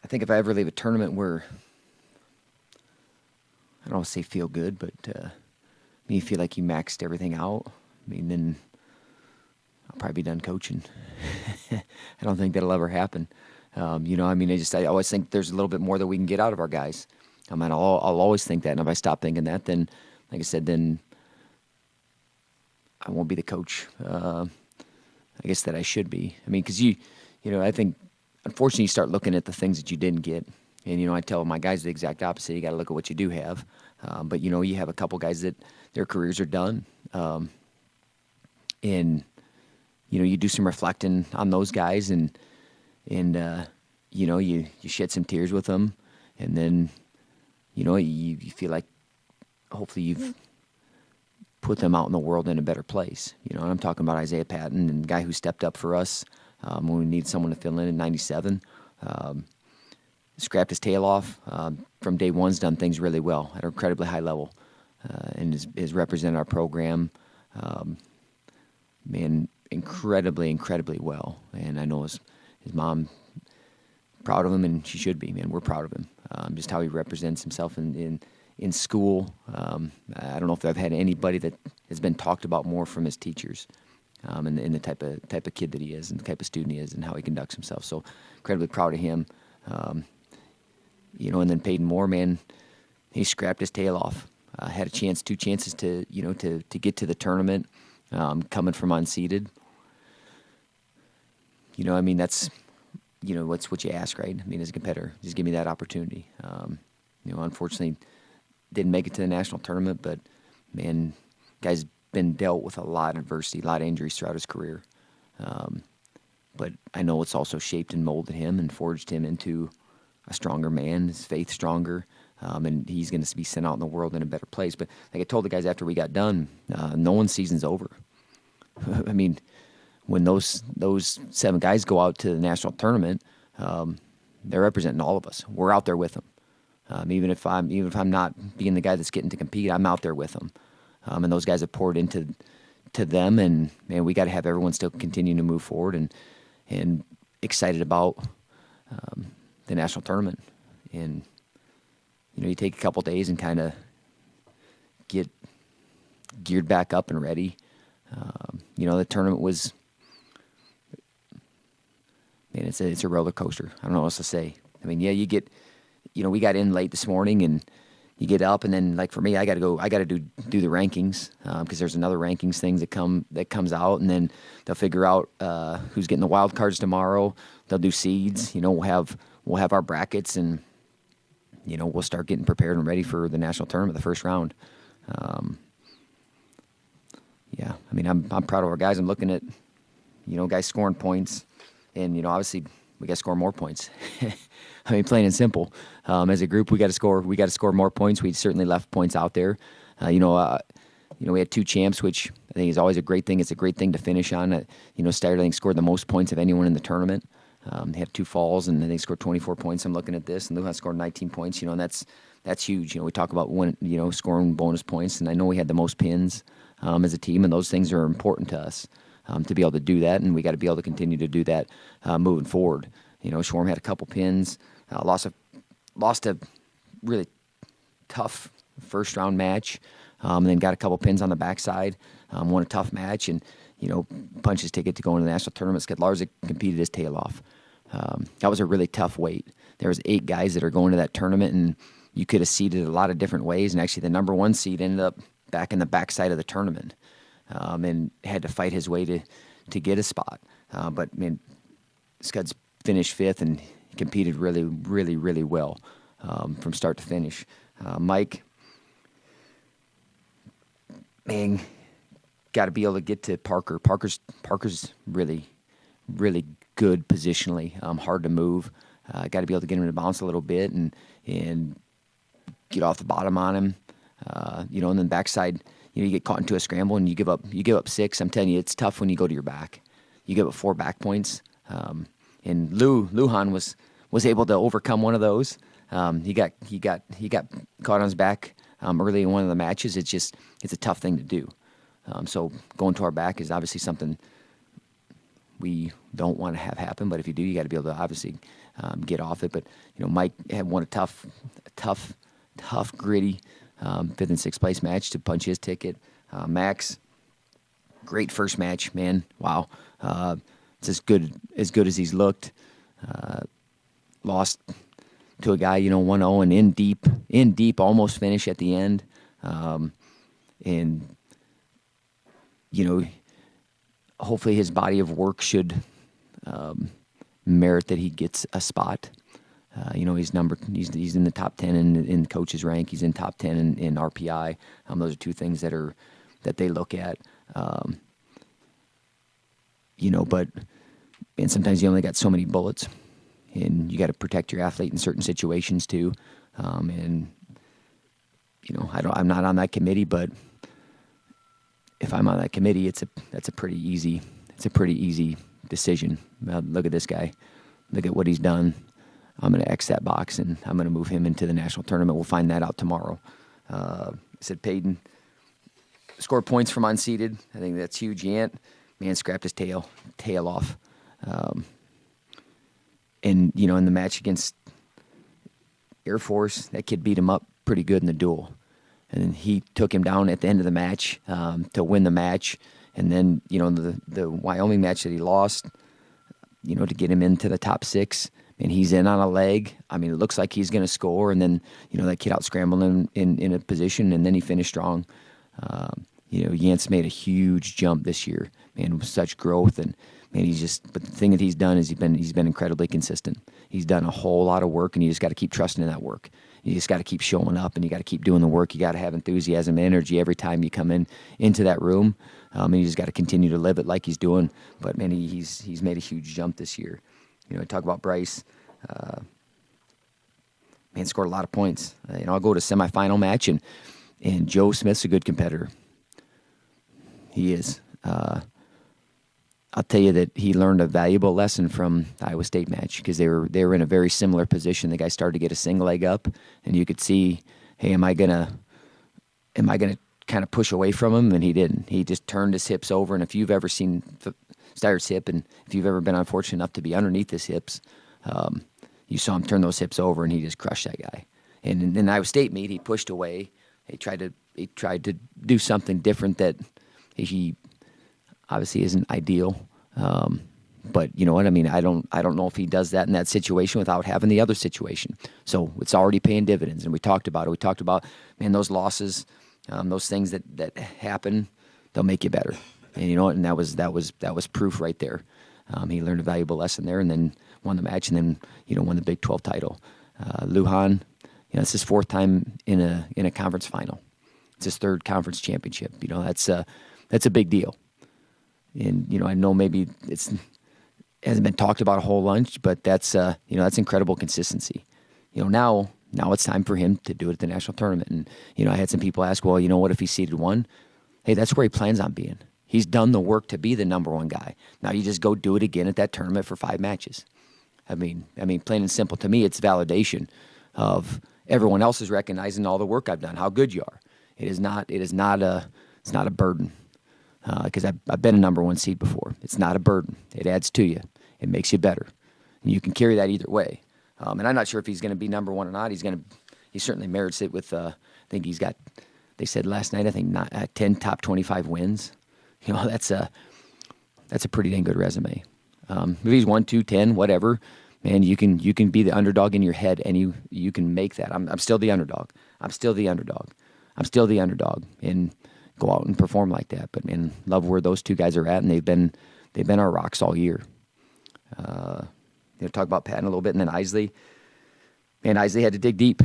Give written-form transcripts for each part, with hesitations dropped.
I think if I ever leave a tournament where I don't want to say feel good, but you feel like you maxed everything out, then I'll probably be done coaching. I don't think that'll ever happen. I always think there's a little bit more that we can get out of our guys. I'll always think that, and if I stop thinking that, then, like I said, then I won't be the coach. I guess that I should be. Because I think, unfortunately, you start looking at the things that you didn't get, and I tell my guys the exact opposite. You got to look at what you do have, but you have a couple guys that their careers are done, and you do some reflecting on those guys, and you shed some tears with them, and then you feel like hopefully you've put them out in the world in a better place. And I'm talking about Isaiah Patton, and the guy who stepped up for us when we needed someone to fill in '97. Scrapped his tail off. From day one's done things really well at an incredibly high level, and has represented our program, incredibly well. And I know his mom proud of him, and she should be. We're proud of him. Just how he represents himself in school. I don't know if I've had anybody that has been talked about more from his teachers, and the type of kid that he is, and the type of student he is, and how he conducts himself. So incredibly proud of him. And then Peyton Moore, he scrapped his tail off. Had two chances to get to the tournament, coming from unseeded. That's what's what you ask, right? As a competitor, just give me that opportunity. Unfortunately, didn't make it to the national tournament, but guy's been dealt with a lot of adversity, a lot of injuries throughout his career. But I know it's also shaped and molded him and forged him into a stronger man, his faith stronger, and he's going to be sent out in the world in a better place. But like I told the guys after we got done, no one's season's over. When those 7 guys go out to the national tournament, they're representing all of us. We're out there with them. Even if I'm not being the guy that's getting to compete, I'm out there with them. And those guys have poured into them, and we got to have everyone still continuing to move forward and excited about the national tournament. And you take a couple days and kind of get geared back up and ready. The tournament was, it's a roller coaster. I don't know what else to say. You get, we got in late this morning, and you get up, and then, like, for me, I got to do the rankings, because there's another rankings thing that comes out, and then they'll figure out who's getting the wild cards tomorrow. They'll do seeds. We'll have our brackets, and we'll start getting prepared and ready for the national tournament, the first round. I'm proud of our guys. I'm looking at guys scoring points, and obviously we got to score more points. Plain and simple. As a group, we got to score more points. We certainly left points out there. We had 2 champs, which I think is always a great thing. It's a great thing to finish on. Steyer, I think, scored the most points of anyone in the tournament. They had 2 falls, and they scored 24 points. I'm looking at this, and Lujan scored 19 points. And that's huge. We talk about scoring bonus points, and I know we had the most pins as a team, and those things are important to us to be able to do that, and we got to be able to continue to do that moving forward. Schwab had a couple pins, lost a really tough first round match, and then got a couple pins on the backside, won a tough match, and punched his ticket to go into the national tournament. Skid Larzik competed his tail off. That was a really tough weight. There was 8 guys that are going to that tournament, and you could have seeded a lot of different ways, and actually the number 1 seed ended up back in the backside of the tournament, and had to fight his way to get a spot. But Scuds finished 5th, and he competed really, really, really well from start to finish. Mike, got to be able to get to Parker. Parker's really, really good positionally, hard to move. Got to be able to get him to bounce a little bit and get off the bottom on him. And then backside, you get caught into a scramble and you give up 6. I'm telling you, it's tough when you go to your back. You give up 4 back points. And Lujan was able to overcome one of those. He got caught on his back early in one of the matches. It's a tough thing to do. So going to our back is obviously something we don't want to have happen. But if you do, you got to be able to obviously get off it. But Mike had won a tough, gritty fifth and sixth place match to punch his ticket. Max, great first match, man. Wow, it's as good as he's looked. Lost to a guy, 1-0 and in deep, almost finish at the end. And hopefully his body of work should merit that he gets a spot. He's in the top 10 in coach's rank. He's in top 10 in RPI. Those are two things that they look at. But sometimes you only got so many bullets, and you got to protect your athlete in certain situations too. I'm not on that committee, but if I'm on that committee, that's a pretty easy decision. Look at this guy. Look at what he's done. I'm going to X that box, and I'm going to move him into the national tournament. We'll find that out tomorrow. I said Peyton scored points from unseeded. I think that's huge. Yant, man, scrapped his tail off. And, in the match against Air Force, that kid beat him up pretty good in the duel. And he took him down at the end of the match to win the match. And then, the Wyoming match that he lost, to get him into the top six, and he's in on a leg. I mean, it looks like he's going to score. And then, that kid out scrambled him in a position, and then he finished strong. Yance made a huge jump this year, man, with such growth. And, man, but the thing that he's done is he's been incredibly consistent. He's done a whole lot of work, and you just got to keep trusting in that work. You just got to keep showing up, and you got to keep doing the work. You got to have enthusiasm and energy every time you come into that room. And you just got to continue to live it like he's doing. But, man, he's made a huge jump this year. Talk about Bryce. Man, scored a lot of points. I'll go to semifinal match, and Joe Smith's a good competitor. He is. I'll tell you that he learned a valuable lesson from the Iowa State match, because they were in a very similar position. The guy started to get a single leg up, and you could see, hey, am I gonna kind of push away from him? And he didn't. He just turned his hips over. And if you've ever seen Steyer's hip, and if you've ever been unfortunate enough to be underneath his hips, you saw him turn those hips over, and he just crushed that guy. And in the Iowa State meet, he pushed away. He tried to do something different that he obviously isn't ideal. But you know what I mean? I don't know if he does that in that situation without having the other situation. So it's already paying dividends, and we talked about it. We talked about, man, those losses, those things that happen, they'll make you better. And that was proof right there. He learned a valuable lesson there, and then won the match, and then won the Big 12 title. Lujan, it's his fourth time in a conference final. It's his third conference championship. That's a big deal. And I know maybe it hasn't been talked about a whole bunch, but that's incredible consistency. Now it's time for him to do it at the national tournament. And I had some people ask, well, what if he's seeded one? Hey, that's where he plans on being. He's done the work to be the number one guy. Now you just go do it again at that tournament for 5 matches. I mean, plain and simple. To me, it's validation of everyone else is recognizing all the work I've done, how good you are. It's not a burden. Because I've been a number one seed before. It's not a burden. It adds to you. It makes you better. And you can carry that either way. And I'm not sure if he's going to be number one or not. He certainly merits it with, I think he's got, they said last night, 10 top 25 wins. That's a pretty dang good resume. If he's 1, 2, 10, whatever, man, you can be the underdog in your head, and you can make that. I'm still the underdog. I'm still the underdog. And go out and perform like that. But, man, love where those two guys are at, and they've been our rocks all year. Talk about Patton a little bit, and then Isley. Man, Isley had to dig deep.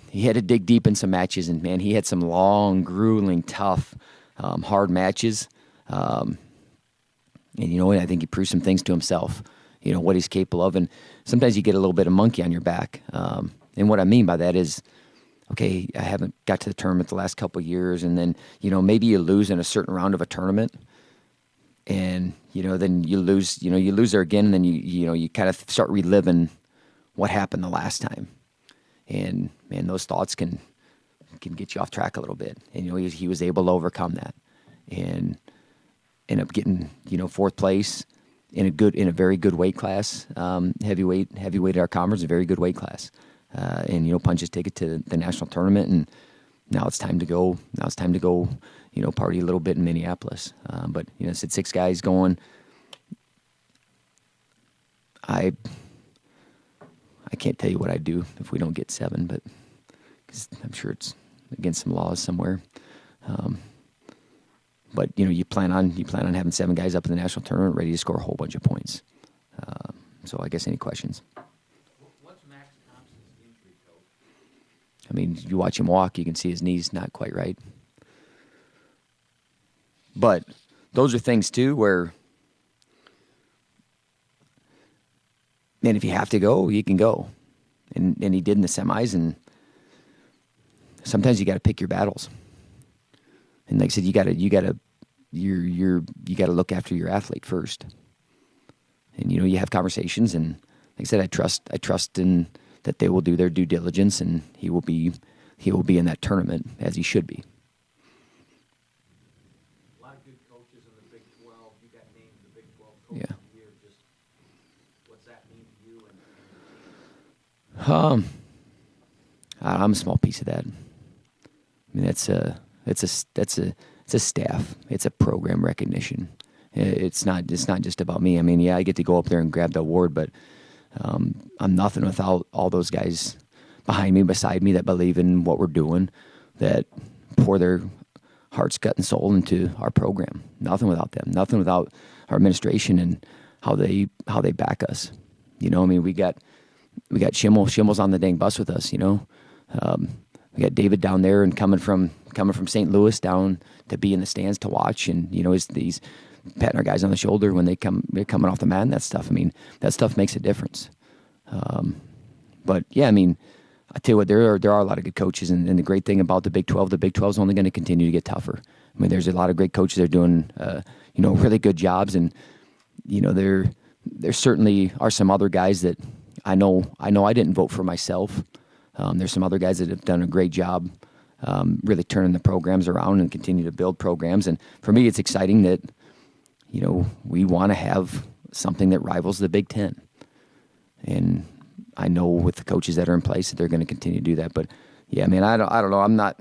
He had to dig deep in some matches, and, man, he had some long, grueling, tough, hard matches. And I think he proved some things to himself, what he's capable of. And sometimes you get a little bit of monkey on your back. And what I mean by that is, okay, I haven't got to the tournament the last couple of years, and then, maybe you lose in a certain round of a tournament, and, then you lose there again, and then you kind of start reliving what happened the last time. And, man, those thoughts can get you off track a little bit. And, he was able to overcome that and end up getting, 4th place in a very good weight class. Heavyweight at our conference, a very good weight class. And punches take it to the national tournament, and now it's time to go. Party a little bit in Minneapolis. But it's 6 guys going. I can't tell you what I'd do if we don't get 7, but because I'm sure it's against some laws somewhere. But you plan on having 7 guys up in the national tournament ready to score a whole bunch of points. So I guess any questions? What's Max Thompson's injury, Coach? I mean, you watch him walk, you can see his knee's not quite right. But those are things too where, man, if you have to go, you can go, and he did in the semis. And sometimes you got to pick your battles. And like I said, you got to look after your athlete first. And you have conversations, and like I said, I trust in that they will do their due diligence, and he will be in that tournament as he should be. A lot of good coaches in the Big 12. You got named the Big 12 Coach of the Year. Just what's that mean to you and your team? I'm a small piece of that. I mean, it's a staff. It's a program recognition. It's not just about me. I mean, yeah, I get to go up there and grab the award, but I'm nothing without all those guys behind me, beside me, that believe in what we're doing, that pour their hearts, gut, and soul into our program. Nothing without them. Nothing without our administration and how they back us. I mean, we got Schimmel. Schimmel's on the dang bus with us. We got David down there and coming from St. Louis down to be in the stands to watch, and he's patting our guys on the shoulder when they're coming off the mat and that stuff. I mean, that stuff makes a difference. But yeah, I mean, I tell you what, there are a lot of good coaches, and the great thing about the Big 12 is only going to continue to get tougher. I mean, there's a lot of great coaches that are doing really good jobs, and there certainly are some other guys that I know I didn't vote for myself. There's some other guys that have done a great job really turning the programs around and continue to build programs. And for me, it's exciting that, we want to have something that rivals the Big Ten. And I know with the coaches that are in place that they're going to continue to do that. But, yeah, I mean, I don't know. I'm not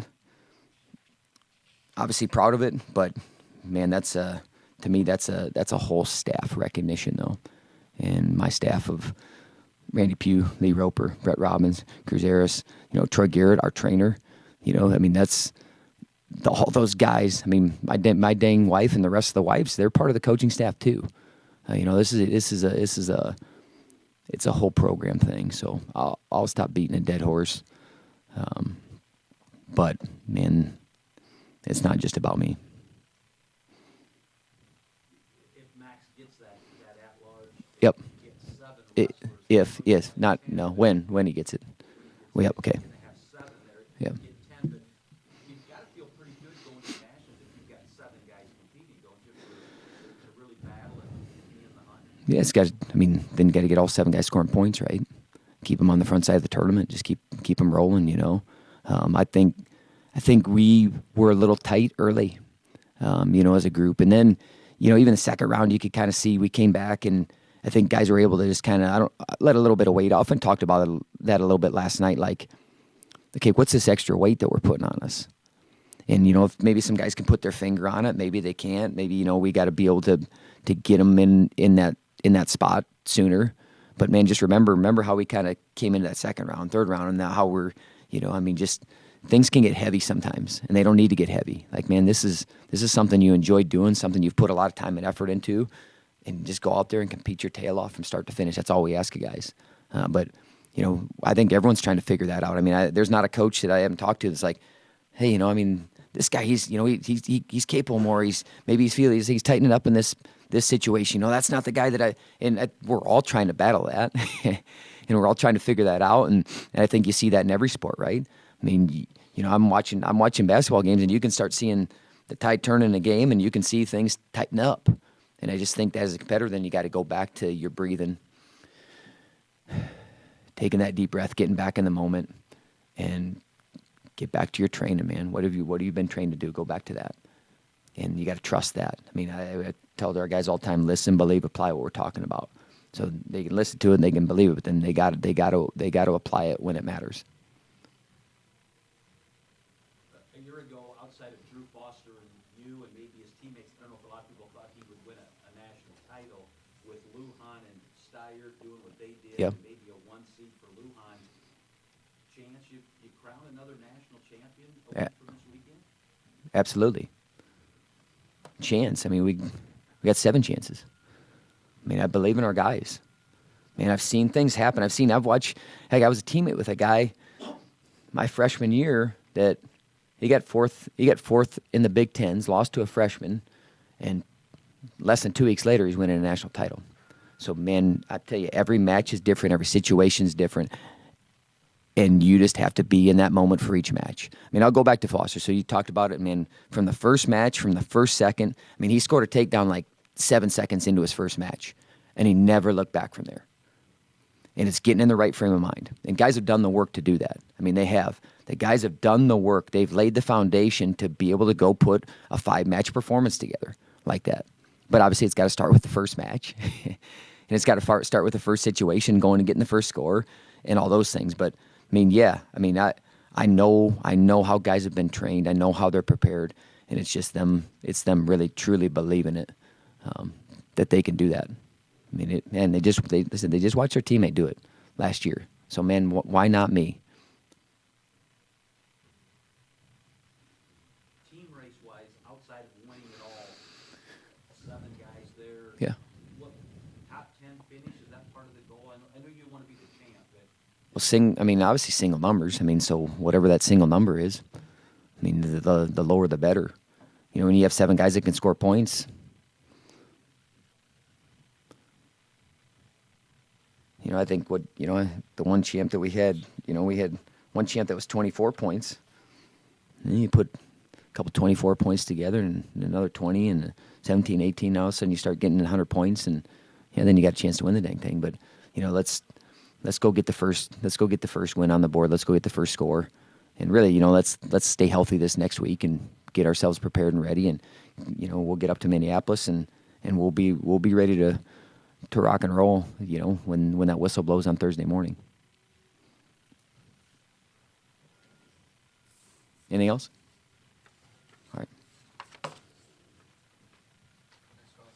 obviously proud of it, but, man, to me, that's a whole staff recognition, though. And my staff of Randy Pugh, Lee Roper, Brett Robbins, Cruzeris, Troy Garrett, our trainer. I mean, that's all those guys. I mean, my dang wife and the rest of the wives, they're part of the coaching staff too. This is a whole program thing. So I'll stop beating a dead horse. But man, it's not just about me. If Max gets that at-large, Yep. gets 7 When he gets it. Well, yep. Okay. You're going to have 7 there. Yeah. You get 10, but you've got to feel pretty good going to nationals if you've got 7 guys competing, don't you, to really battle and be in the hunt? Yeah, then you got to get all 7 guys scoring points, right? Keep them on the front side of the tournament. Just keep them rolling. I think we were a little tight early, as a group, and then even the second round, you could kind of see we came back, and I think guys were able to just kind of let a little bit of weight off, and talked about that a little bit last night. Like, okay, what's this extra weight that we're putting on us? And if maybe some guys can put their finger on it, maybe they can't. Maybe we got to be able to get them in that spot sooner. But man, just remember how we kind of came into that second round, third round, and now how we're just things can get heavy sometimes, and they don't need to get heavy. Like, man, this is something you enjoy doing, something you've put a lot of time and effort into. And just go out there and compete your tail off from start to finish. That's all we ask of guys. But I think everyone's trying to figure that out. I mean, there's not a coach that I haven't talked to that's like, hey, this guy, he's capable more. He's tightening up in this situation. That's not the guy that we're all trying to battle that, and we're all trying to figure that out. And I think you see that in every sport, right? I mean, I'm watching basketball games, and you can start seeing the tide turn in a game, and you can see things tighten up. And I just think that as a competitor, then you got to go back to your breathing, taking that deep breath, getting back in the moment, and get back to your training, man. What have you been trained to do? Go back to that, and you got to trust that. I mean, tell our guys all the time, listen, believe, apply what we're talking about. So they can listen to it and they can believe it, but then they got to apply it when it matters. A year ago, outside of Drew Foster and you and maybe his teammates, I don't know if a lot of people thought he would win a national title with Lujan and Steyer doing what they did, Yep. and maybe a 1 seed for Lujan. Chance you crown another national champion a week from this weekend? Absolutely. Chance. I mean, we got 7 chances. I mean, I believe in our guys. Man, I've seen things happen. I've watched. Heck, I was a teammate with a guy my freshman year that he got fourth in the Big Tens, lost to a freshman, and less than 2 weeks later, he's winning a national title. So, man, I tell you, every match is different. Every situation is different. And you just have to be in that moment for each match. I mean, I'll go back to Foster. So you talked about it, man, from the first match, from the first second. I mean, he scored a takedown like 7 seconds into his first match, and he never looked back from there. And it's getting in the right frame of mind. And guys have done the work to do that. I mean, they have. The guys have done the work. They've laid the foundation to be able to go put a 5-match performance together like that. But obviously, it's got to start with the first match. And it's got to start with the first situation, going and getting the first score and all those things. But, I mean, yeah. I mean, I know how guys have been trained. I know how they're prepared. And it's just them. It's them really, truly believing it, that they can do that. I mean, they just watched their teammate do it last year. So, man, why not me? Team race-wise, outside of winning it all, 7 guys there. Yeah. What, top 10 finish, is that part of the goal? I know you want to be the champ, but Obviously single numbers. I mean, so whatever that single number is, I mean, the lower the better. You know, when you have 7 guys that can score points, you know, I think the one champ that we had one champ that was 24 points. And then you put a couple 24 points together and another 20 and 17, 18. Now all of a sudden you start getting 100 points, and then you got a chance to win the dang thing. But you know, let's go get the first win on the board. Let's go get the first score, and really, you know, let's stay healthy this next week and get ourselves prepared and ready. And you know, we'll get up to Minneapolis and we'll be ready to rock and roll, you know, when that whistle blows on Thursday morning. Anything else?